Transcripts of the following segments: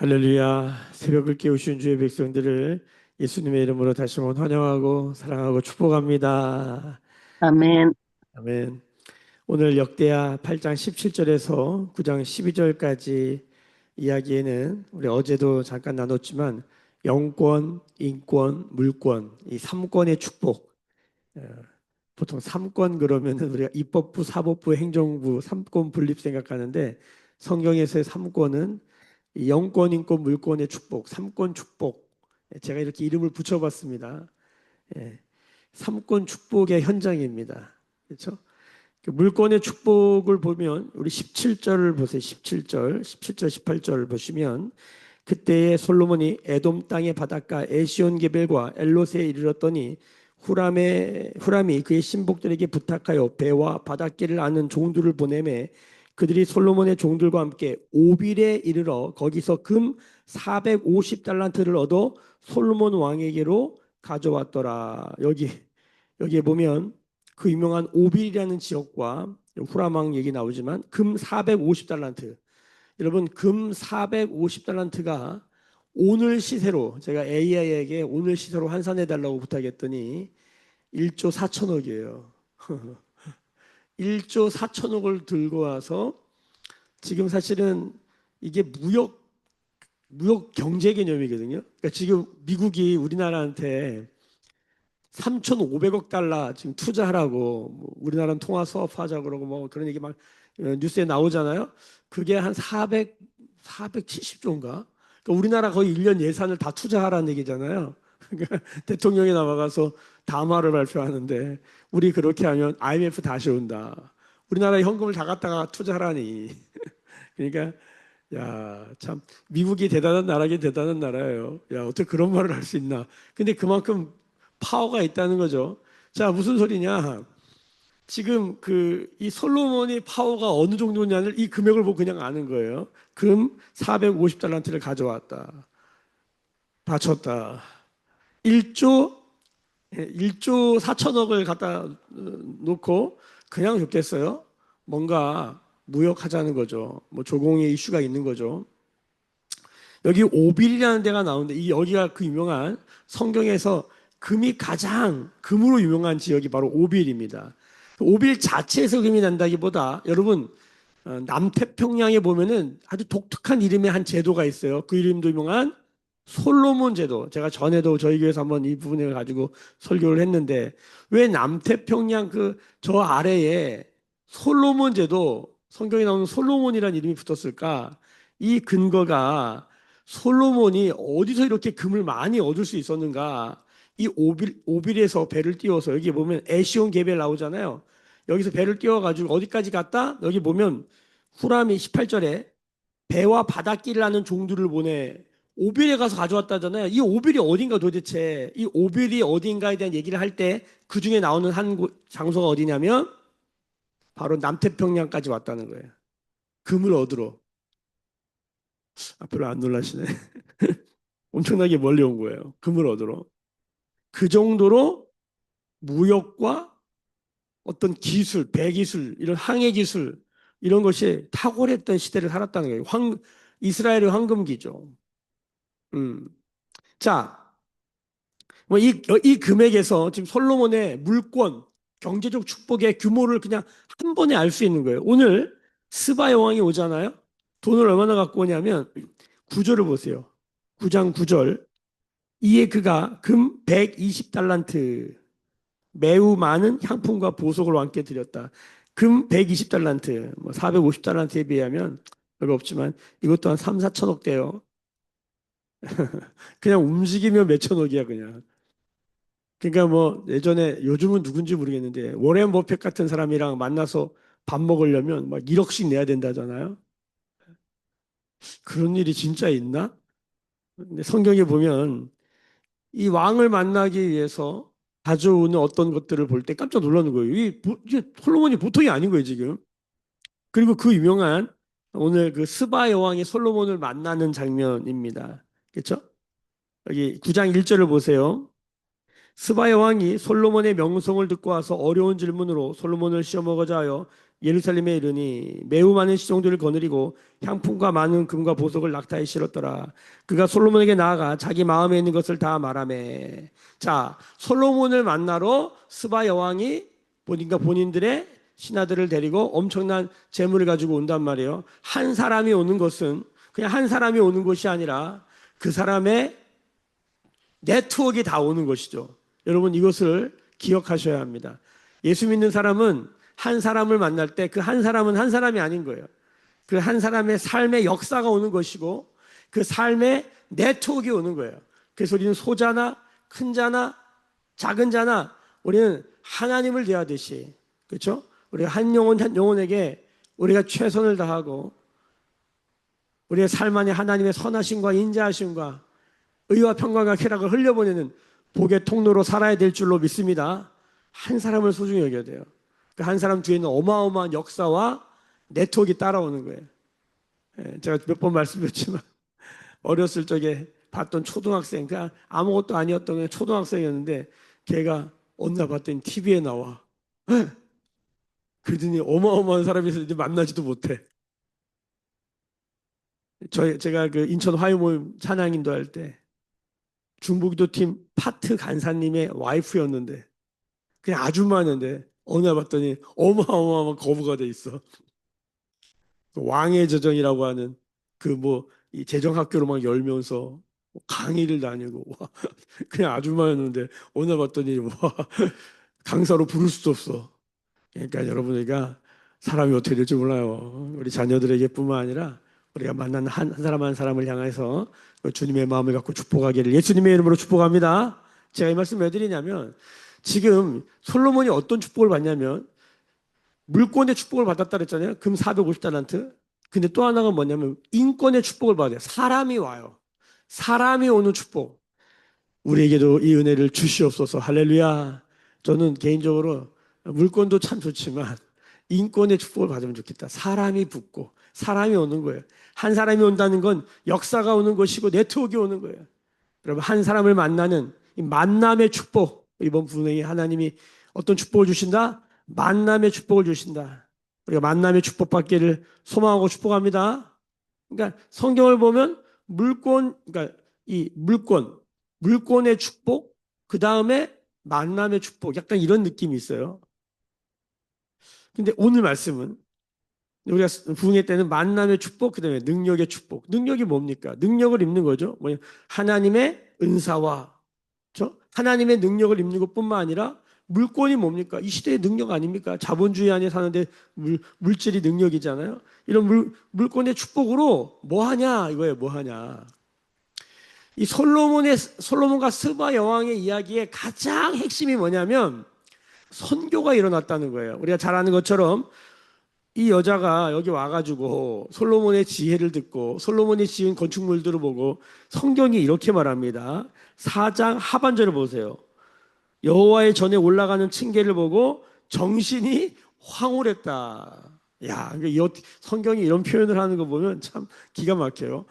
할렐루야. 새벽을 깨우신 주의 백성들을 예수님의 이름으로 다시 한번 환영하고 사랑하고 축복합니다. 아멘. 아멘. 오늘 역대하 8장 17절에서 9장 12절까지 이야기에는 우리 어제도 잠깐 나눴지만 영권, 인권, 물권 이 3권의 축복. 어, 보통 3권 그러면은 우리가 입법부, 사법부, 행정부 3권 분립 생각하는데 성경에서의 3권은 이 영권, 인권, 물권의 축복, 삼권 축복. 제가 이렇게 이름을 붙여봤습니다. 예, 삼권 축복의 현장입니다. 그렇죠? 그 물권의 축복을 보면 우리 17절을 보세요. 17절, 17절, 18절 보시면 그때에 솔로몬이 에돔 땅의 바닷가 에시온 게벨과 엘롯에 이르렀더니 후람이 그의 신복들에게 부탁하여 배와 바닷길을 아는 종들을 보내매 그들이 솔로몬의 종들과 함께 오빌에 이르러 거기서 금 450달란트를 얻어 솔로몬 왕에게로 가져왔더라. 여기에 보면 그 유명한 오빌이라는 지역과 후람 왕 얘기 나오지만 금 450달란트. 여러분 금 450달란트가 오늘 시세로 제가 AI에게 오늘 시세로 환산해 달라고 부탁했더니 1조 4천억이에요. 1조 4천억을 들고 와서 지금 사실은 이게 무역 경제 개념이거든요. 그러니까 지금 미국이 우리나라한테 3,500억 달러 지금 투자하라고 뭐 우리나라는 통화 수업하자 그러고 뭐 그런 얘기 막 뉴스에 나오잖아요. 그게 한 470조인가? 그러니까 우리나라 거의 1년 예산을 다 투자하라는 얘기잖아요. 그러니까 대통령이 나와가서 담화를 발표하는데 우리 그렇게 하면 IMF 다시 온다. 우리나라 현금을 다 갖다가 투자하라니. 그러니까 야, 참 미국이 대단한 나라긴 대단한 나라예요. 야, 어떻게 그런 말을 할 수 있나? 근데 그만큼 파워가 있다는 거죠. 자, 무슨 소리냐? 지금 이 솔로몬의 파워가 어느 정도냐를 이 금액을 보고 그냥 아는 거예요. 금 450달란트를 가져왔다. 바쳤다. 1조 1조 4천억을 갖다 놓고 그냥 줬겠어요? 뭔가 무역하자는 거죠. 뭐 조공의 이슈가 있는 거죠. 여기 오빌이라는 데가 나오는데 여기가 그 유명한 성경에서 금으로 유명한 지역이 바로 오빌입니다. 오빌 자체에서 금이 난다기보다 여러분 남태평양에 보면은 아주 독특한 이름의 한 제도가 있어요. 그 이름도 유명한 솔로몬 제도. 제가 전에도 저희 교회에서 한번 이 부분을 가지고 설교를 했는데 왜 남태평양 저 아래에 솔로몬 제도 성경에 나오는 솔로몬이라는 이름이 붙었을까? 이 근거가 솔로몬이 어디서 이렇게 금을 많이 얻을 수 있었는가? 이 오빌에서 배를 띄워서 여기 보면 에시온 게벨 나오잖아요. 여기서 배를 띄워가지고 어디까지 갔다? 여기 보면 후람이 18절에 배와 바닷길을 하는 종들을 보내 오빌에 가서 가져왔다잖아요. 이 오빌이 어딘가 도대체 이 오빌이 어딘가에 대한 얘기를 할 때 그 중에 나오는 장소가 어디냐면 바로 남태평양까지 왔다는 거예요. 금을 얻으러. 별로 안 놀라시네. 엄청나게 멀리 온 거예요. 금을 얻으러. 그 정도로 무역과 어떤 기술, 배기술, 이런 항해 기술 이런 것이 탁월했던 시대를 살았다는 거예요. 이스라엘의 황금기죠. 음. 자, 이 금액에서 지금 솔로몬의 물권, 경제적 축복의 규모를 그냥 한 번에 알 수 있는 거예요. 오늘 스바 여왕이 오잖아요. 돈을 얼마나 갖고 오냐면 구절을 보세요. 9장 9절. 이에 그가 금 120달란트 매우 많은 향품과 보석을 왕께 드렸다. 금 120달란트, 뭐 450달란트에 비하면 별거 없지만 이것 또한 3, 4천억 대요. 그냥 움직이면 몇 천억이야 그냥. 그러니까 뭐 예전에 요즘은 누군지 모르겠는데 워렌 버핏 같은 사람이랑 만나서 밥 먹으려면 막 1억씩 내야 된다잖아요. 그런 일이 진짜 있나? 근데 성경에 보면 이 왕을 만나기 위해서 가져오는 어떤 것들을 볼 때 깜짝 놀라는 거예요. 이게 솔로몬이 보통이 아닌 거예요, 지금. 그리고 그 유명한 오늘 그 스바 여왕이 솔로몬을 만나는 장면입니다. 그렇죠? 여기 9장 1절을 보세요. 스바 여왕이 솔로몬의 명성을 듣고 와서 어려운 질문으로 솔로몬을 시험하고자 하여 예루살렘에 이르니 매우 많은 시종들을 거느리고 향품과 많은 금과 보석을 낙타에 실었더라. 그가 솔로몬에게 나아가 자기 마음에 있는 것을 다 말하매. 자, 솔로몬을 만나러 스바 여왕이 보니까 본인들의 신하들을 데리고 엄청난 재물을 가지고 온단 말이에요. 한 사람이 오는 것은 그냥 한 사람이 오는 것이 아니라 그 사람의 네트워크가 다 오는 것이죠. 여러분 이것을 기억하셔야 합니다. 예수 믿는 사람은 한 사람을 만날 때 그 한 사람은 한 사람이 아닌 거예요. 그 한 사람의 삶의 역사가 오는 것이고 그 삶의 네트워크가 오는 거예요. 그래서 우리는 소자나 큰 자나 작은 자나 우리는 하나님을 대하듯이, 그렇죠? 우리가 한 영혼 한 영혼에게 우리가 최선을 다하고 우리의 삶 안에 하나님의 선하심과 인자하심과 의와 평강과 쾌락을 흘려보내는 복의 통로로 살아야 될 줄로 믿습니다. 한 사람을 소중히 여겨야 돼요. 그 한 사람 뒤에는 어마어마한 역사와 네트워크가 따라오는 거예요. 제가 몇 번 말씀드렸지만 어렸을 적에 봤던 초등학생, 그냥 아무것도 아니었던 그냥 초등학생이었는데 걔가 어느 날 봤더니 TV에 나와. 그러더니 어마어마한 사람이 이제 만나지도 못해. 제가 그 인천 화요모임 찬양인도 할 때 중부기도 팀 파트 간사님의 와이프였는데 그냥 아줌마였는데 어느 날 봤더니 어마어마한 거부가 돼 있어. 왕의 재정이라고 하는 그 뭐 이 재정학교로 막 열면서 강의를 다니고 와, 그냥 아줌마였는데 어느 날 봤더니 와, 강사로 부를 수도 없어. 그러니까 여러분 우리가 사람이 어떻게 될지 몰라요. 우리 자녀들에게뿐만 아니라 우리가 만난 한 사람 한 사람을 향해서 주님의 마음을 갖고 축복하기를 예수님의 이름으로 축복합니다. 제가 이 말씀 왜 드리냐면 지금 솔로몬이 어떤 축복을 받냐면 물권의 축복을 받았다 그랬잖아요. 금 450달란트. 근데 또 하나가 뭐냐면 인권의 축복을 받아요. 사람이 와요. 사람이 오는 축복. 우리에게도 이 은혜를 주시옵소서. 할렐루야. 저는 개인적으로 물권도 참 좋지만 인권의 축복을 받으면 좋겠다. 사람이 붙고 사람이 오는 거예요. 한 사람이 온다는 건 역사가 오는 것이고 네트워크가 오는 거예요. 여러분 한 사람을 만나는 이 만남의 축복. 이번 분명히 하나님이 어떤 축복을 주신다? 만남의 축복을 주신다. 우리가 만남의 축복 받기를 소망하고 축복합니다. 그러니까 성경을 보면 그러니까 이 물권의 축복, 그 다음에 만남의 축복, 약간 이런 느낌이 있어요. 근데 오늘 말씀은 우리가 부흥회 때는 만남의 축복, 그 다음에 능력의 축복. 능력이 뭡니까? 능력을 입는 거죠. 하나님의 은사와, 그렇죠? 하나님의 능력을 입는 것뿐만 아니라 물권이 뭡니까? 이 시대의 능력 아닙니까? 자본주의 안에 사는데 물질이 능력이잖아요. 이런 물권의 축복으로 뭐 하냐 이거예요. 뭐 하냐. 이 솔로몬과 스바 여왕의 이야기의 가장 핵심이 뭐냐면 선교가 일어났다는 거예요. 우리가 잘 아는 것처럼 이 여자가 여기 와가지고 솔로몬의 지혜를 듣고 솔로몬이 지은 건축물들을 보고 성경이 이렇게 말합니다. 4장 하반절을 보세요. 여호와의 전에 올라가는 층계를 보고 정신이 황홀했다. 야, 성경이 이런 표현을 하는 거 보면 참 기가 막혀요.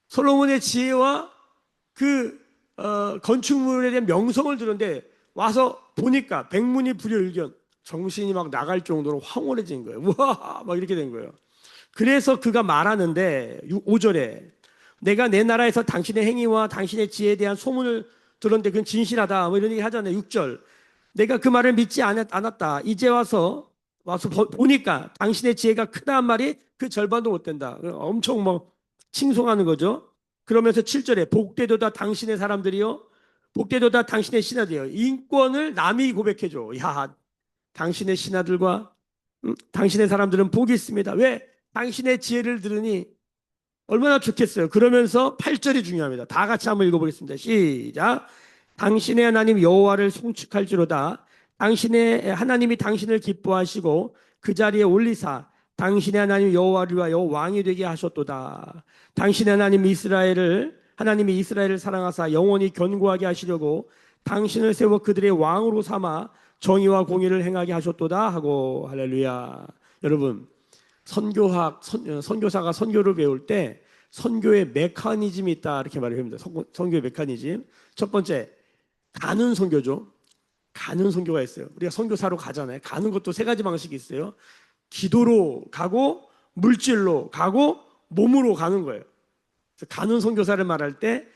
솔로몬의 지혜와 그 건축물에 대한 명성을 들었는데 와서 보니까 백문이 불여일견 정신이 막 나갈 정도로 황홀해진 거예요. 우와 막 이렇게 된 거예요. 그래서 그가 말하는데 5절에 내가 내 나라에서 당신의 행위와 당신의 지혜에 대한 소문을 들었는데 그건 진실하다 뭐 이런 얘기 하잖아요. 6절 내가 그 말을 믿지 않았다. 이제 와서 보니까 당신의 지혜가 크다 한 말이 그 절반도 못 된다. 엄청 뭐 칭송하는 거죠. 그러면서 7절에 복되도다 당신의 사람들이요 복되도다 당신의 신하들이요 인권을 남이 고백해줘. 야 당신의 신하들과 당신의 사람들은 복이 있습니다. 왜? 당신의 지혜를 들으니 얼마나 좋겠어요. 그러면서 8절이 중요합니다. 다 같이 한번 읽어보겠습니다. 시작. 당신의 하나님 여호와를 송축할지로다. 당신의 하나님이 당신을 기뻐하시고 그 자리에 올리사 당신의 하나님 여호와를 위하여 왕이 되게 하셨도다. 당신의 하나님이 이스라엘을 사랑하사 영원히 견고하게 하시려고 당신을 세워 그들의 왕으로 삼아 정의와 공의를 행하게 하셨도다 하고 할렐루야. 여러분 선교사가 선교를 배울 때 선교의 메커니즘이 있다 이렇게 말을 합니다. 선교의 메커니즘. 첫 번째 가는 선교죠. 가는 선교가 있어요. 우리가 선교사로 가잖아요. 가는 것도 세 가지 방식이 있어요. 기도로 가고 물질로 가고 몸으로 가는 거예요. 그래서 가는 선교사를 말할 때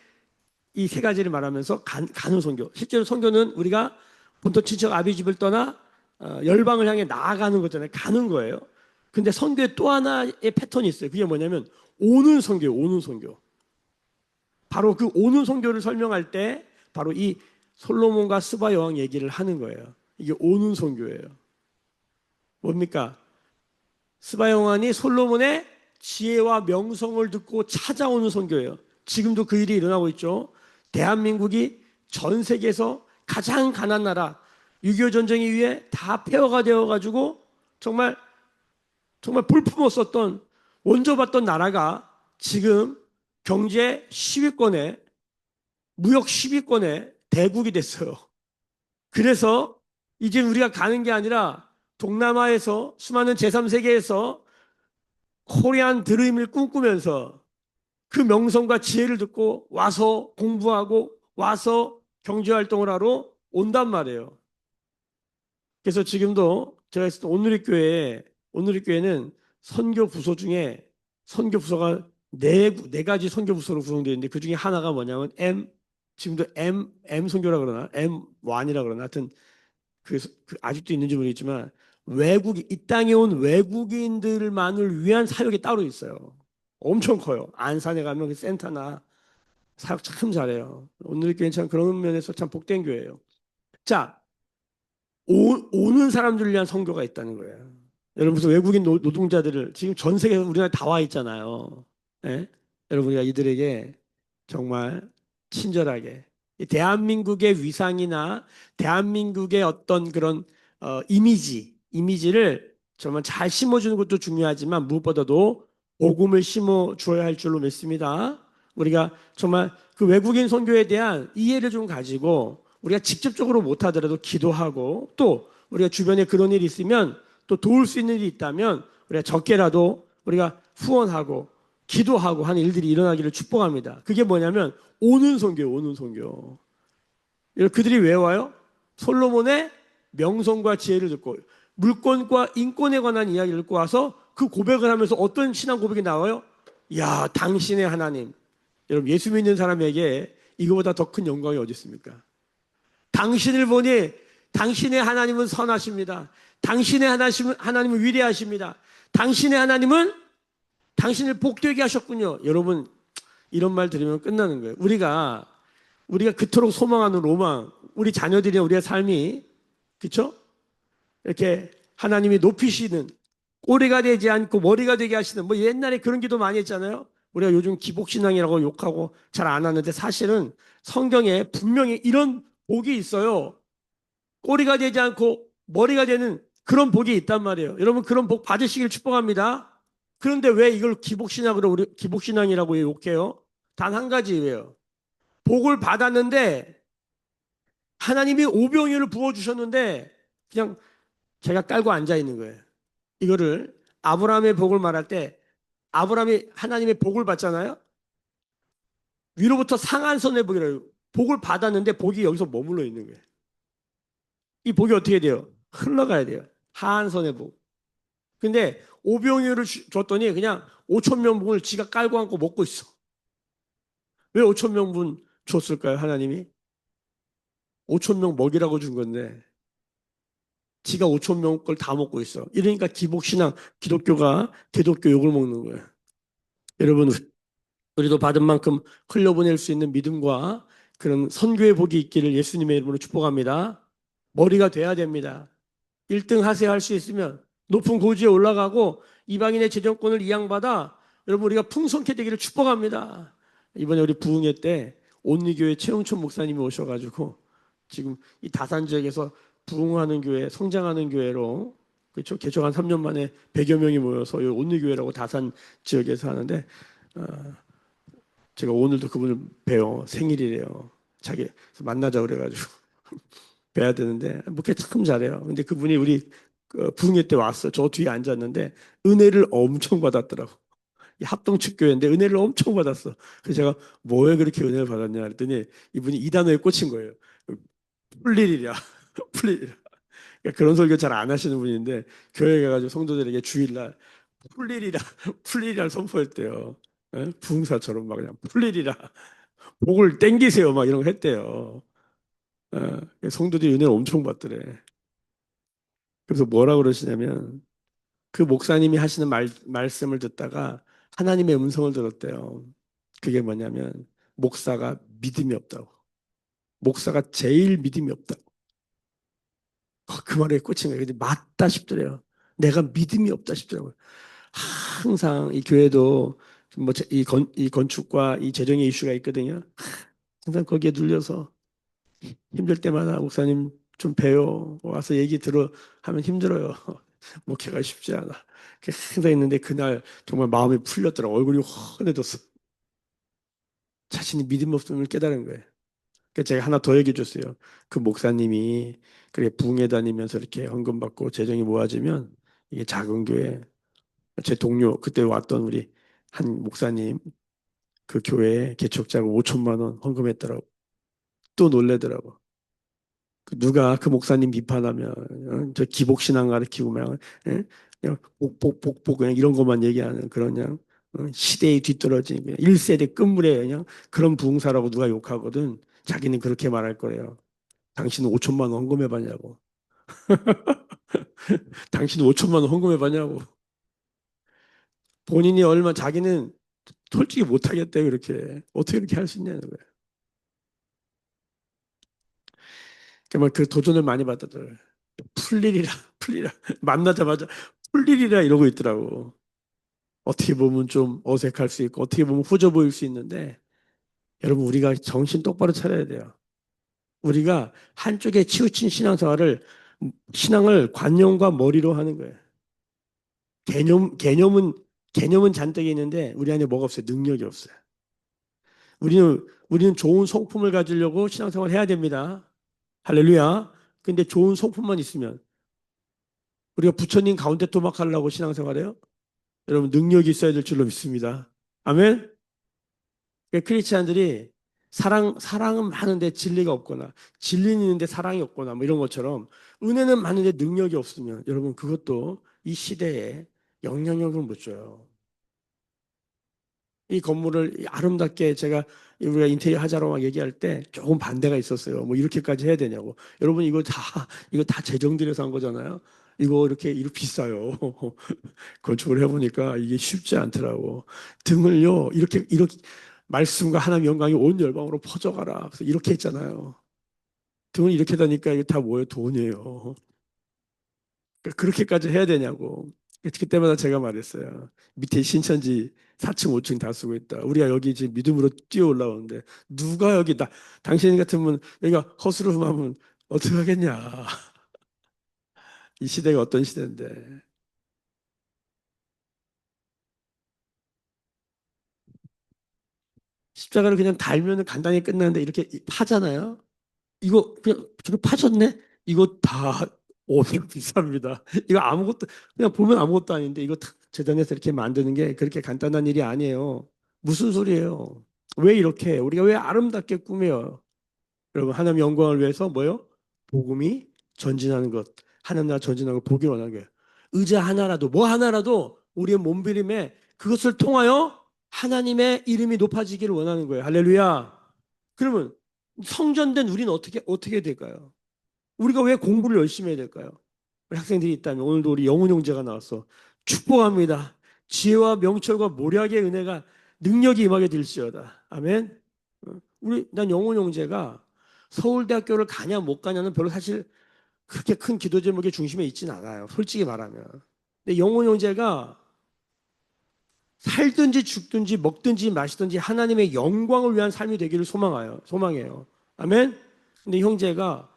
이 세 가지를 말하면서 가는 선교. 실제로 선교는 우리가 본토 친척 아비 집을 떠나 열방을 향해 나아가는 거잖아요. 가는 거예요. 근데 선교의 또 하나의 패턴이 있어요. 그게 뭐냐면 오는 선교예요. 오는 선교. 바로 그 오는 선교를 설명할 때 바로 이 솔로몬과 스바 여왕 얘기를 하는 거예요. 이게 오는 선교예요. 뭡니까? 스바 여왕이 솔로몬의 지혜와 명성을 듣고 찾아오는 선교예요. 지금도 그 일이 일어나고 있죠. 대한민국이 전 세계에서 가장 가난한 나라, 6.25 전쟁에 의해 다 폐허가 되어가지고 정말 볼품없었던 원조받던 나라가 지금 경제 10위권에 무역 10위권에 대국이 됐어요. 그래서 이제 우리가 가는 게 아니라 동남아에서 수많은 제3세계에서 코리안 드림을 꿈꾸면서 그 명성과 지혜를 듣고 와서 공부하고 와서 경제활동을 하러 온단 말이에요. 그래서 지금도 제가 있었던 온누리교회는 선교 부서 중에 선교 부서가 네 가지 선교 부서로 구성되어 있는데 그 중에 하나가 뭐냐면 지금도 M 선교라 그러나 M1이라 그러나 하여튼 그 아직도 있는지 모르겠지만 이 땅에 온 외국인들만을 위한 사역이 따로 있어요. 엄청 커요. 안산에 가면 그 센터나 사역 참 잘해요. 오늘 교회는 참 그런 면에서 참 복된 교회예요. 자, 오는 사람들을 위한 선교가 있다는 거예요. 여러분 무슨 외국인 노동자들을 지금 전 세계에서 우리나라에 다 와 있잖아요. 예? 여러분 우리가 이들에게 정말 친절하게 이 대한민국의 위상이나 대한민국의 어떤 그런 이미지를 정말 잘 심어주는 것도 중요하지만 무엇보다도 복음을 심어 주어야 할 줄로 믿습니다. 우리가 정말 그 외국인 선교에 대한 이해를 좀 가지고 우리가 직접적으로 못하더라도 기도하고 또 우리가 주변에 그런 일이 있으면 또 도울 수 있는 일이 있다면 우리가 적게라도 우리가 후원하고 기도하고 하는 일들이 일어나기를 축복합니다. 그게 뭐냐면 오는 선교예요. 오는 선교. 그들이 왜 와요? 솔로몬의 명성과 지혜를 듣고 물권과 인권에 관한 이야기를 듣고 와서 그 고백을 하면서 어떤 신앙 고백이 나와요? 야, 당신의 하나님. 여러분 예수 믿는 사람에게 이거보다 더 큰 영광이 어디 있습니까? 당신을 보니 당신의 하나님은 선하십니다. 당신의 하나님은 위대하십니다. 당신의 하나님은 당신을 복되게 하셨군요. 여러분 이런 말 들으면 끝나는 거예요. 우리가 그토록 소망하는 로망, 우리 자녀들이나 우리의 삶이 그렇죠? 이렇게 하나님이 높이시는 꼬리가 되지 않고 머리가 되게 하시는 뭐 옛날에 그런 기도 많이 했잖아요. 우리가 요즘 기복신앙이라고 욕하고 잘 안 하는데 사실은 성경에 분명히 이런 복이 있어요. 꼬리가 되지 않고 머리가 되는 그런 복이 있단 말이에요. 여러분 그런 복 받으시길 축복합니다. 그런데 왜 이걸 기복신앙이라고 욕해요? 단 한 가지예요. 복을 받았는데 하나님이 오병이어를 부어주셨는데 그냥 제가 깔고 앉아 있는 거예요. 이거를 아브라함의 복을 말할 때 아브라함이 하나님의 복을 받잖아요. 위로부터 상한선의 복이라고 복을 받았는데 복이 여기서 머물러 있는 거예요. 이 복이 어떻게 돼요? 흘러가야 돼요. 하한선의 복. 근데 오병이어를 줬더니 그냥 5천 명분을 지가 깔고 앉고 먹고 있어. 왜 5천 명분 줬을까요? 하나님이 5천 명 먹이라고 준 건데 지가 5천 명 걸 다 먹고 있어. 이러니까 기복신앙 기독교가 대독교 욕을 먹는 거예요. 여러분 우리도 받은 만큼 흘려보낼 수 있는 믿음과 그런 선교의 복이 있기를 예수님의 이름으로 축복합니다. 머리가 돼야 됩니다. 1등 하세요 할 수 있으면 높은 고지에 올라가고 이방인의 재정권을 이양받아 여러분 우리가 풍성케 되기를 축복합니다. 이번에 우리 부흥회 때 온리교회 최용춘 목사님이 오셔가지고 지금 이 다산 지역에서 부흥하는 교회, 성장하는 교회로 그렇죠? 개척 한 3년 만에 100여 명이 모여서 온리교회라고 다산 지역에서 하는데 제가 오늘도 그분을 뵈요. 생일이래요. 자기 만나자 그래가지고 뵈야 되는데 목회 참 잘해요. 근데 그분이 우리 부흥회 때 왔어. 저 뒤에 앉았는데 은혜를 엄청 받았더라고. 이 합동축교회인데 은혜를 엄청 받았어. 그래서 제가 뭐에 그렇게 은혜를 받았냐 그랬더니 이분이 이 단어에 꽂힌 거예요. 풀일이랴. 풀일이랴. 그러니까 그런 설교 잘 안 하시는 분인데 교회 가가지고 성도들에게 주일날 풀일이라 풀일이라 선포했대요. 예? 부흥사처럼 막 그냥 풀일이라 복을 땡기세요 막 이런 거 했대요. 성도들이 은혜를 엄청 받더래. 그래서 뭐라 그러시냐면 그 목사님이 하시는 말씀을 듣다가 하나님의 음성을 들었대요. 그게 뭐냐면 목사가 믿음이 없다고. 목사가 제일 믿음이 없다고. 그 말에 꽂힌 거예요. 근데 맞다 싶더래요. 내가 믿음이 없다 싶더라고요. 항상 이 교회도 이 건축과 이 재정의 이슈가 있거든요. 항상 거기에 눌려서 힘들 때마다 목사님 좀 봬요. 와서 얘기 들어 하면 힘들어요. 목회가 쉽지 않아. 항상 있는데 그날 정말 마음이 풀렸더라. 얼굴이 환해졌어. 자신이 믿음 없음을 깨달은 거예요. 그래서 제가 하나 더 얘기해 줬어요. 그 목사님이 그래 부흥회 다니면서 이렇게 헌금 받고 재정이 모아지면 이게 작은 교회 제 동료 그때 왔던 우리 한 목사님 그 교회에 개척자가 5천만 원 헌금했더라고. 또 놀래더라고. 누가 그 목사님 비판하면 저 기복신앙 가르치고 막 그냥 복복복복 그냥 이런 것만 얘기하는 그런 그냥 시대에 뒤떨어진 그냥 1세대 끝물에 그냥 그런 부흥사라고 누가 욕하거든. 자기는 그렇게 말할 거래요. 당신은 5천만 원 헌금해봤냐고. 당신은 5천만 원 헌금해봤냐고. 본인이 얼마 자기는 솔직히 못하겠대 그렇게. 어떻게 그렇게 할 수 있냐는 거야. 정말 그 도전을 많이 받았더라고요. 풀일이라 풀리라 만나자마자 풀일이라 이러고 있더라고. 어떻게 보면 좀 어색할 수 있고 어떻게 보면 후져 보일 수 있는데 여러분 우리가 정신 똑바로 차려야 돼요. 우리가 한쪽에 치우친 신앙을 관념과 머리로 하는 거예요. 개념은 잔뜩 있는데 우리 안에 뭐가 없어요? 능력이 없어요. 우리는 좋은 성품을 가지려고 신앙생활 해야 됩니다. 할렐루야. 근데 좋은 성품만 있으면 우리가 부처님 가운데 토막하려고 신앙생활해요? 여러분 능력이 있어야 될 줄로 믿습니다. 아멘. 그러니까 크리스찬들이 사랑은 많은데 진리가 없거나 진리는 있는데 사랑이 없거나 뭐 이런 것처럼 은혜는 많은데 능력이 없으면 여러분 그것도 이 시대에 영향력을 못 줘요. 이 건물을 아름답게 제가 우리가 인테리어 하자고 막 얘기할 때 조금 반대가 있었어요. 뭐 이렇게까지 해야 되냐고. 여러분 이거 다 재정 들여서 한 거잖아요. 이렇게 비싸요. 건축을 해보니까 이게 쉽지 않더라고. 등을요 이렇게 말씀과 하나님 영광이 온 열방으로 퍼져가라. 그래서 이렇게 했잖아요. 등을 이렇게 다니까 이게 다 뭐예요? 돈이에요. 그러니까 그렇게까지 해야 되냐고. 그때마다 제가 말했어요. 밑에 신천지 4층, 5층 다 쓰고 있다. 우리가 여기 지금 믿음으로 뛰어 올라오는데 누가 당신 같으면 여기가 허스름하면 어떻게 하겠냐. 이 시대가 어떤 시대인데. 십자가를 그냥 달면은 간단히 끝나는데 이렇게 파잖아요. 이거 그냥 저거 파졌네? 이거 다 오히려 비쌉니다. 이거 아무것도 그냥 보면 아무것도 아닌데 이거 탁 재단에서 이렇게 만드는 게 그렇게 간단한 일이 아니에요. 무슨 소리예요? 왜 이렇게 우리가 왜 아름답게 꾸며요? 여러분 하나님 영광을 위해서 뭐요? 복음이 전진하는 것, 하나님 나라 전진하는 걸 보기 원하는 거예요. 의자 하나라도 뭐 하나라도 우리의 몸부림에 그것을 통하여 하나님의 이름이 높아지기를 원하는 거예요. 할렐루야. 그러면 성전된 우리는 어떻게 될까요? 우리가 왜 공부를 열심히 해야 될까요? 우리 학생들이 있다면 오늘도 우리 영훈 형제가 나왔어. 축복합니다. 지혜와 명철과 모략의 은혜가 능력이 임하게 될지어다. 아멘. 난 영훈 형제가 서울대학교를 가냐 못 가냐는 별로 사실 그렇게 큰 기도 제목의 중심에 있지는 않아요. 솔직히 말하면. 근데 영훈 형제가 살든지 죽든지 먹든지 마시든지 하나님의 영광을 위한 삶이 되기를 소망해요. 아멘. 근데 형제가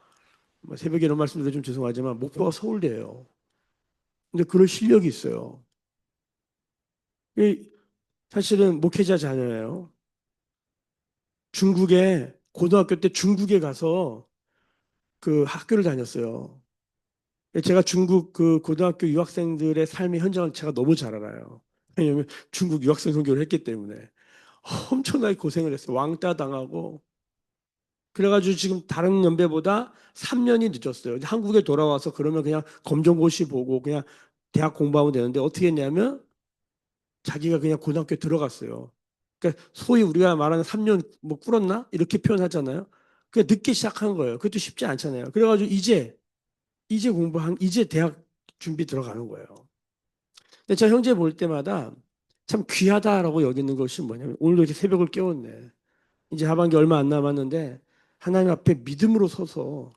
뭐 새벽에 이런 말씀드려 좀 죄송하지만 목표가 서울대예요. 근데 그럴 실력이 있어요. 사실은 목회자 자녀예요. 고등학교 때 중국에 가서 그 학교를 다녔어요. 제가 중국 그 고등학교 유학생들의 삶의 현장을 제가 너무 잘 알아요. 왜냐하면 중국 유학생 선교를 했기 때문에 엄청나게 고생을 했어요. 왕따 당하고 그래가지고 지금 다른 연배보다 3년이 늦었어요. 한국에 돌아와서 그러면 그냥 검정고시 보고 그냥 대학 공부하면 되는데 어떻게 했냐면 자기가 그냥 고등학교 들어갔어요. 그러니까 소위 우리가 말하는 3년 뭐 꿇었나? 이렇게 표현하잖아요. 그냥 늦게 시작한 거예요. 그것도 쉽지 않잖아요. 그래가지고 이제 대학 준비 들어가는 거예요. 근데 저 형제 볼 때마다 참 귀하다라고 여기는 것이 뭐냐면 오늘도 이렇게 새벽을 깨웠네. 이제 하반기 얼마 안 남았는데 하나님 앞에 믿음으로 서서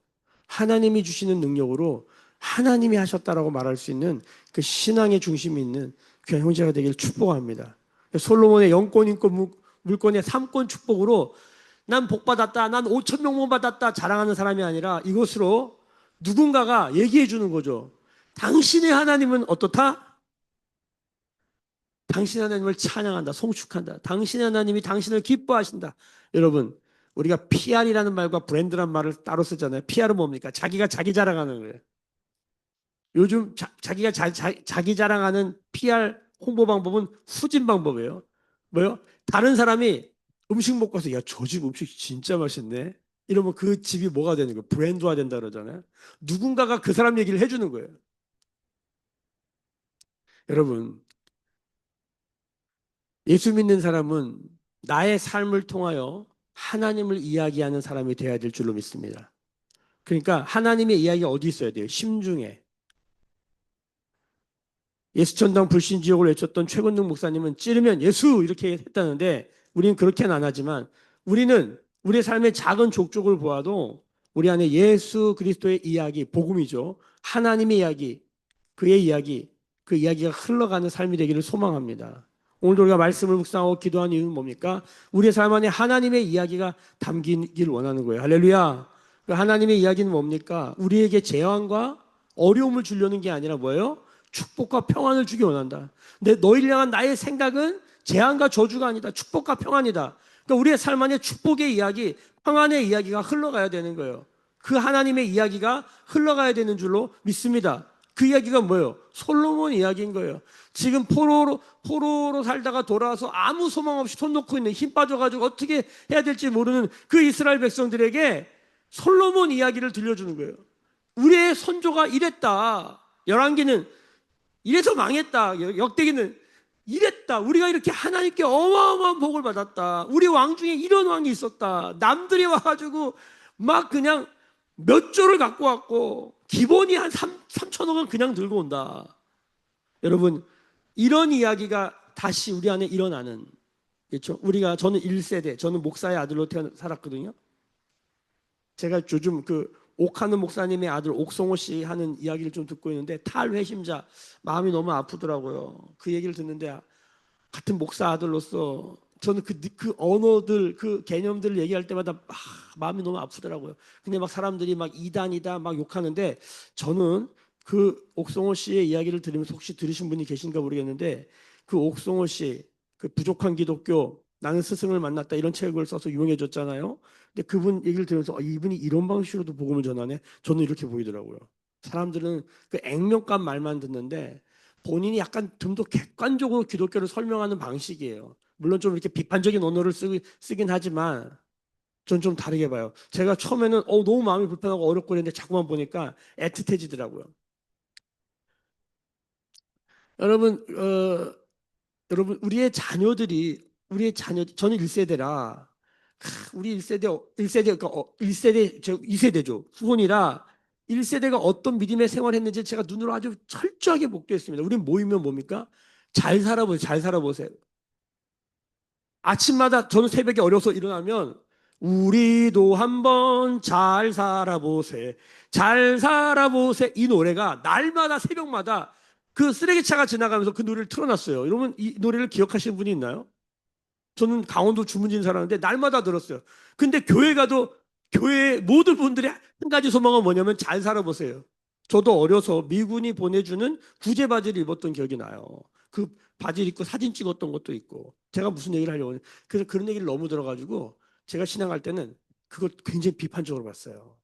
하나님이 주시는 능력으로 하나님이 하셨다라고 말할 수 있는 그 신앙의 중심이 있는 귀한 형제가 되기를 축복합니다. 솔로몬의 영권, 인권, 물권의 삼권 축복으로 난 복 받았다, 난 5천 명만 받았다 자랑하는 사람이 아니라 이것으로 누군가가 얘기해 주는 거죠. 당신의 하나님은 어떻다? 당신 하나님을 찬양한다, 송축한다. 당신의 하나님이 당신을 기뻐하신다. 여러분, 우리가 PR이라는 말과 브랜드라는 말을 따로 쓰잖아요. PR은 뭡니까? 자기가 자기 자랑하는 거예요. 요즘 기가 자기 자랑하는 PR 홍보 방법은 후진 방법이에요. 뭐요? 다른 사람이 음식 먹고 와서 야, 저 집 음식 진짜 맛있네. 이러면 그 집이 뭐가 되는 거예요? 브랜드화 된다 그러잖아요. 누군가가 그 사람 얘기를 해주는 거예요. 여러분, 예수 믿는 사람은 나의 삶을 통하여 하나님을 이야기하는 사람이 되어야 될 줄로 믿습니다. 그러니까 하나님의 이야기가 어디 있어야 돼요? 심중에. 예수천당 불신지옥을 외쳤던 최건능 목사님은 찌르면 예수 이렇게 했다는데 우리는 그렇게는 안 하지만 우리는 우리의 삶의 작은 족족을 보아도 우리 안에 예수 그리스도의 이야기, 복음이죠. 하나님의 이야기, 그의 이야기, 그 이야기가 흘러가는 삶이 되기를 소망합니다. 오늘도 우리가 말씀을 묵상하고 기도하는 이유는 뭡니까? 우리의 삶 안에 하나님의 이야기가 담기길 원하는 거예요. 할렐루야. 그 하나님의 이야기는 뭡니까? 우리에게 재앙과 어려움을 주려는 게 아니라 뭐예요? 축복과 평안을 주기 원한다. 근데 너희를 향한 나의 생각은 재앙과 저주가 아니다. 축복과 평안이다. 그러니까 우리의 삶 안에 축복의 이야기, 평안의 이야기가 흘러가야 되는 거예요. 그 하나님의 이야기가 흘러가야 되는 줄로 믿습니다. 그 이야기가 뭐예요? 솔로몬 이야기인 거예요. 지금 포로로 살다가 돌아와서 아무 소망 없이 손 놓고 있는 힘 빠져가지고 어떻게 해야 될지 모르는 그 이스라엘 백성들에게 솔로몬 이야기를 들려주는 거예요. 우리의 선조가 이랬다. 열왕기는 이래서 망했다. 역대기는 이랬다. 우리가 이렇게 하나님께 어마어마한 복을 받았다. 우리 왕 중에 이런 왕이 있었다. 남들이 와가지고 막 그냥 몇 조를 갖고 왔고 기본이 한 3천억은 그냥 들고 온다. 여러분 이런 이야기가 다시 우리 안에 일어나는 그렇죠? 저는 1세대 저는 목사의 아들로 살았거든요. 제가 요즘 그 옥하는 목사님의 아들 옥성호 씨 하는 이야기를 좀 듣고 있는데 탈회심자 마음이 너무 아프더라고요. 그 얘기를 듣는데 같은 목사 아들로서 저는 그 언어들 그 개념들을 얘기할 때마다 마음이 너무 아프더라고요. 근데 막 사람들이 막 이단이다 막 욕하는데 저는 그 옥성호 씨의 이야기를 들으면서 혹시 들으신 분이 계신가 모르겠는데 그 옥성호 씨 그 부족한 기독교 나는 스승을 만났다 이런 책을 써서 유명해졌잖아요. 근데 그분 얘기를 들으면서 이분이 이런 방식으로도 복음을 전하네. 저는 이렇게 보이더라고요. 사람들은 그 액면가 말만 듣는데 본인이 약간 좀 더 객관적으로 기독교를 설명하는 방식이에요. 물론 좀 이렇게 비판적인 언어를 쓰긴 하지만 전 좀 다르게 봐요. 제가 처음에는 너무 마음이 불편하고 어렵고 그랬는데 자꾸만 보니까 애틋해지더라고요. 여러분, 여러분 우리의 자녀 저는 1세대라 우리 1세대 그러니까 1세대 2세대죠. 후손이라 1세대가 어떤 믿음의 생활을 했는지 제가 눈으로 아주 철저하게 목도했습니다. 우리 모이면 뭡니까? 잘 살아보세요. 잘 살아보세요. 아침마다 저는 새벽에 어려서 일어나면 우리도 한번 잘 살아보세. 잘 살아보세. 이 노래가 날마다 새벽마다 그 쓰레기차가 지나가면서 그 노래를 틀어놨어요. 여러분 이 노래를 기억하시는 분이 있나요? 저는 강원도 주문진 살았는데 날마다 들었어요. 근데 교회 가도 교회 모든 분들이 한 가지 소망은 뭐냐면 잘 살아보세요. 저도 어려서 미군이 보내주는 구제 바지를 입었던 기억이 나요. 그 바지를 입고 사진 찍었던 것도 있고. 제가 무슨 얘기를 하려고 하냐. 그래서 그런 얘기를 너무 들어가지고 제가 신앙할 때는 그걸 굉장히 비판적으로 봤어요.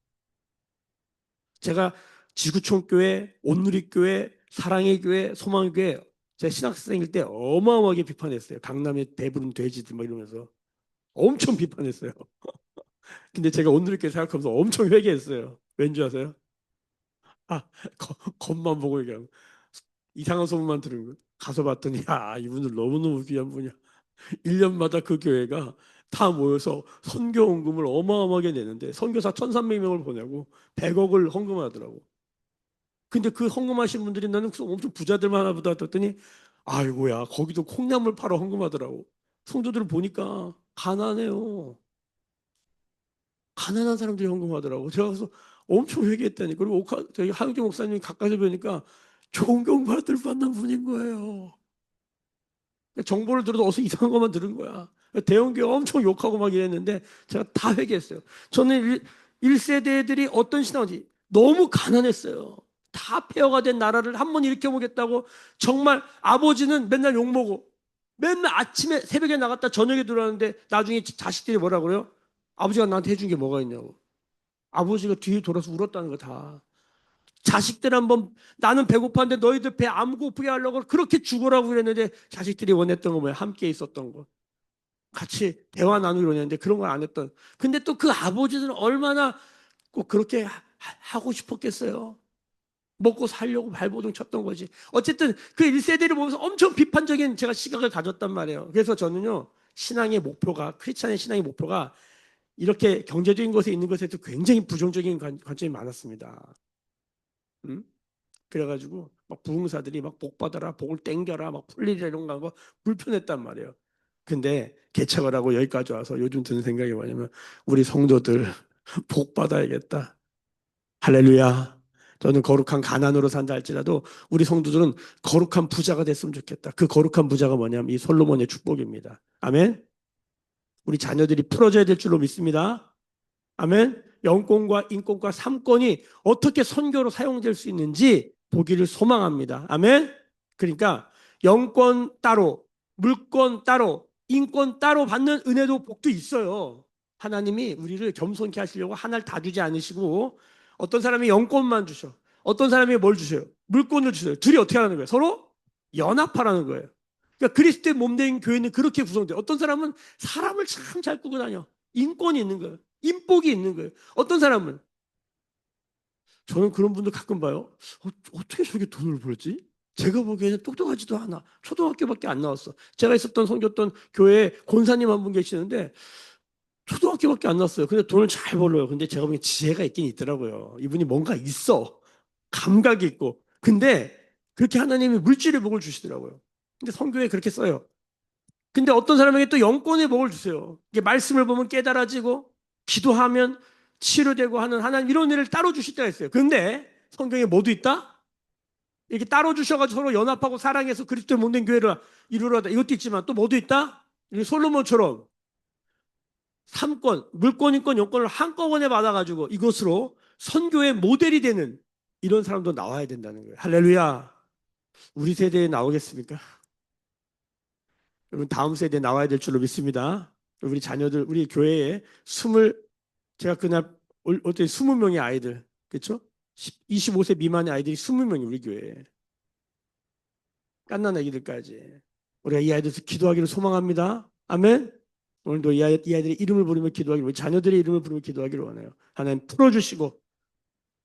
제가 지구촌교회, 온누리교회, 사랑의 교회, 소망의 교회 제가 신학생일 때 어마어마하게 비판했어요. 강남의 대부분 돼지들 막 이러면서. 엄청 비판했어요. 근데 제가 오늘 이렇게 생각하면서 엄청 회개했어요. 왠지 아세요? 아, 겉만 보고 얘기하면 이상한 소문만 들은 거. 가서 봤더니 야, 이분들 너무너무 귀한 분이야. 1년마다 그 교회가 다 모여서 선교 헌금을 어마어마하게 내는데 선교사 1,300명을 보내고 100억을 헌금하더라고. 근데 그 헌금하신 분들이 나는 엄청 부자들만 하나 보다 했더니 아이고야 거기도 콩나물 팔아 헌금하더라고. 성도들을 보니까 가난해요. 가난한 사람들이 헌금하더라고. 제가 그래서 엄청 회개했다니. 그리고 저희 하영재 목사님이 가까이서 뵈니까 존경받을 만난 분인 거예요. 정보를 들어도 어서 이상한 것만 들은 거야. 대형교회 엄청 욕하고 막 이랬는데 제가 다 회개했어요. 저는 1세대들이 어떤 신앙인지 너무 가난했어요. 다 폐허가 된 나라를 한번 일으켜보겠다고 정말 아버지는 맨날 욕먹고 맨날 아침에 새벽에 나갔다 저녁에 들어왔는데 나중에 자식들이 뭐라 그래요? 아버지가 나한테 해준 게 뭐가 있냐고. 아버지가 뒤에 돌아서 울었다는 거 다. 자식들 한번 나는 배고팠는데 너희들 배 안 고프게 하려고 그렇게 죽으라고 그랬는데 자식들이 원했던 거 뭐야? 함께 있었던 거. 같이 대화 나누기로 했는데 그런 걸 안 했던. 근데 또 그 아버지는 얼마나 꼭 그렇게 하고 싶었겠어요. 먹고 살려고 발버둥 쳤던 거지. 어쨌든 그 1세대를 보면서 엄청 비판적인 제가 시각을 가졌단 말이에요. 그래서 저는요. 신앙의 목표가 크리스찬의 신앙의 목표가 이렇게 경제적인 것에 있는 것에도 굉장히 부정적인 관점이 많았습니다. 음? 그래가지고 막 부흥사들이 막 복 받아라, 복을 땡겨라, 막 풀리라 이런 거 하고 불편했단 말이에요. 근데 개척을 하고 여기까지 와서 요즘 드는 생각이 뭐냐면 우리 성도들 복 받아야겠다. 할렐루야. 저는 거룩한 가난으로 산다 할지라도 우리 성도들은 거룩한 부자가 됐으면 좋겠다. 그 거룩한 부자가 뭐냐면 이 솔로몬의 축복입니다. 아멘. 우리 자녀들이 풀어져야 될 줄로 믿습니다. 아멘. 영권과 인권과 삼권이 어떻게 선교로 사용될 수 있는지 보기를 소망합니다. 아멘. 그러니까 영권 따로, 물권 따로, 인권 따로 받는 은혜도 복도 있어요. 하나님이 우리를 겸손케 하시려고 하나를 다 주지 않으시고 어떤 사람이 영권만 주셔. 어떤 사람이 뭘 주셔요? 물권을 주세요. 둘이 어떻게 하는 거예요? 서로 연합하라는 거예요. 그러니까 그리스도의 몸된 교회는 그렇게 구성돼요. 어떤 사람은 사람을 참 잘 꾸고 다녀. 인권이 있는 거예요. 인복이 있는 거예요. 어떤 사람은 저는 그런 분들 가끔 봐요. 어떻게 저게 돈을 벌지? 제가 보기에는 똑똑하지도 않아. 초등학교밖에 안 나왔어. 제가 있었던 섬겼던 교회에 권사님 한 분 계시는데 초등학교밖에 안 나왔어요. 근데 돈을 잘 벌어요. 근데 제가 보기엔 지혜가 있긴 있더라고요. 이분이 뭔가 있어. 감각이 있고. 근데 그렇게 하나님이 물질의 복을 주시더라고요. 근데 성교에 그렇게 써요. 근데 어떤 사람에게 또 영권의 복을 주세요. 이게 말씀을 보면 깨달아지고 기도하면 치료되고 하는 하나님 이런 일을 따로 주실 때가 있어요. 그런데 성경에 뭐도 있다? 이렇게 따로 주셔가지고 서로 연합하고 사랑해서 그리스도의 몸된 교회를 이루려다 이것도 있지만 또 뭐도 있다? 솔로몬처럼 삼권, 물권인권, 영권을 한꺼번에 받아가지고 이것으로 선교의 모델이 되는 이런 사람도 나와야 된다는 거예요. 할렐루야. 우리 세대에 나오겠습니까? 여러분 다음 세대에 나와야 될 줄로 믿습니다. 우리 자녀들, 우리 교회에 제가 그날 어때 20명의 아이들, 그렇죠? 25세 미만의 아이들이 20명이 우리 교회에 갓난 아기들까지 우리가 이 아이들에서 기도하기를 소망합니다. 아멘. 오늘도 이 아이들의 이름을 부르며 기도하기를 우리 자녀들의 이름을 부르며 기도하기를 원해요. 하나님 풀어주시고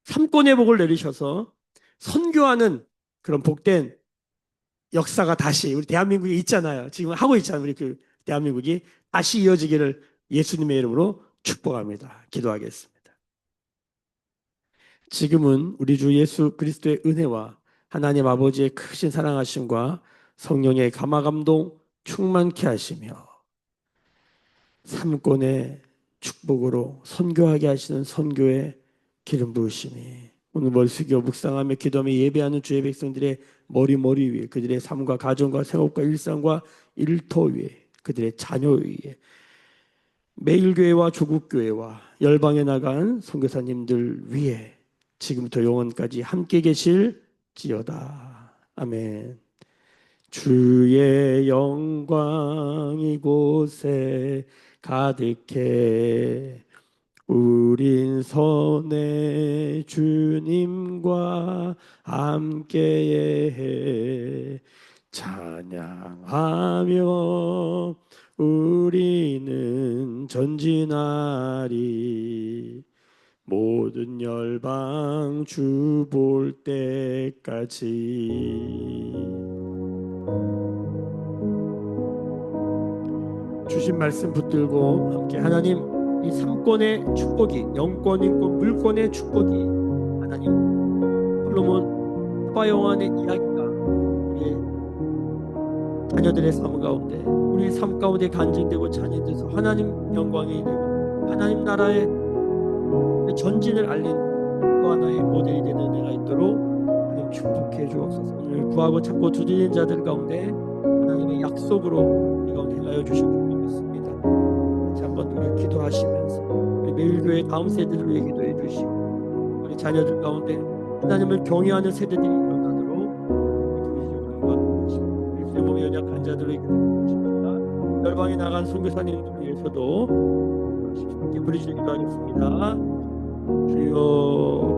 삼권의 복을 내리셔서 선교하는 그런 복된 역사가 다시 우리 대한민국에 있잖아요. 지금 하고 있잖아요. 우리 그 대한민국이 다시 이어지기를 예수님의 이름으로 축복합니다. 기도하겠습니다. 지금은 우리 주 예수 그리스도의 은혜와 하나님 아버지의 크신 사랑하심과 성령의 감화감동 충만케 하시며 삼권의 축복으로 선교하게 하시는 선교의 기름 부으심이 오늘 멀수기어 묵상하며 기도하며 예배하는 주의 백성들의 머리 위에 그들의 삶과 가정과 생업과 일상과 일터 위에 그들의 자녀 위에 매일교회와 조국교회와 열방에 나간 선교사님들 위에 지금부터 영원까지 함께 계실지어다. 아멘. 주의 영광 이곳에 가득해 우린 선의 주님과 함께해 찬양하며 우리는 전진하리 모든 열방 주 볼 때까지. 주신 말씀 붙들고 함께 하나님, 이 삼권의 축복이, 영권, 인권, 물권의 축복이 하나님 솔로몬 서바 영화의 이야기가 우리 자녀들의 삶 가운데, 우리 삶 가운데 간증되고 찬양돼서 하나님 영광이 되고 하나님 나라의 전진을 알린 또 하나의 모델이 되는 은혜가 있도록 하나님 축복해 주옵소서. 오늘 구하고 찾고 두드리는 자들 가운데 하나님의 약속으로 우리 가운데 행하여 주실 줄 믿습니다. 다시 한번 우리 기도하시면서 우리 매일교회 다음 세대를 위해 기도해 주시고 우리 자녀들 가운데 하나님을 경외하는 세대들이 일어나도록 우리 몸이 연약한 자들을 기도해 주십니다. 열방에 나간 선교사님들 위해서도 함께 부르시기도 하겠습니다. 주여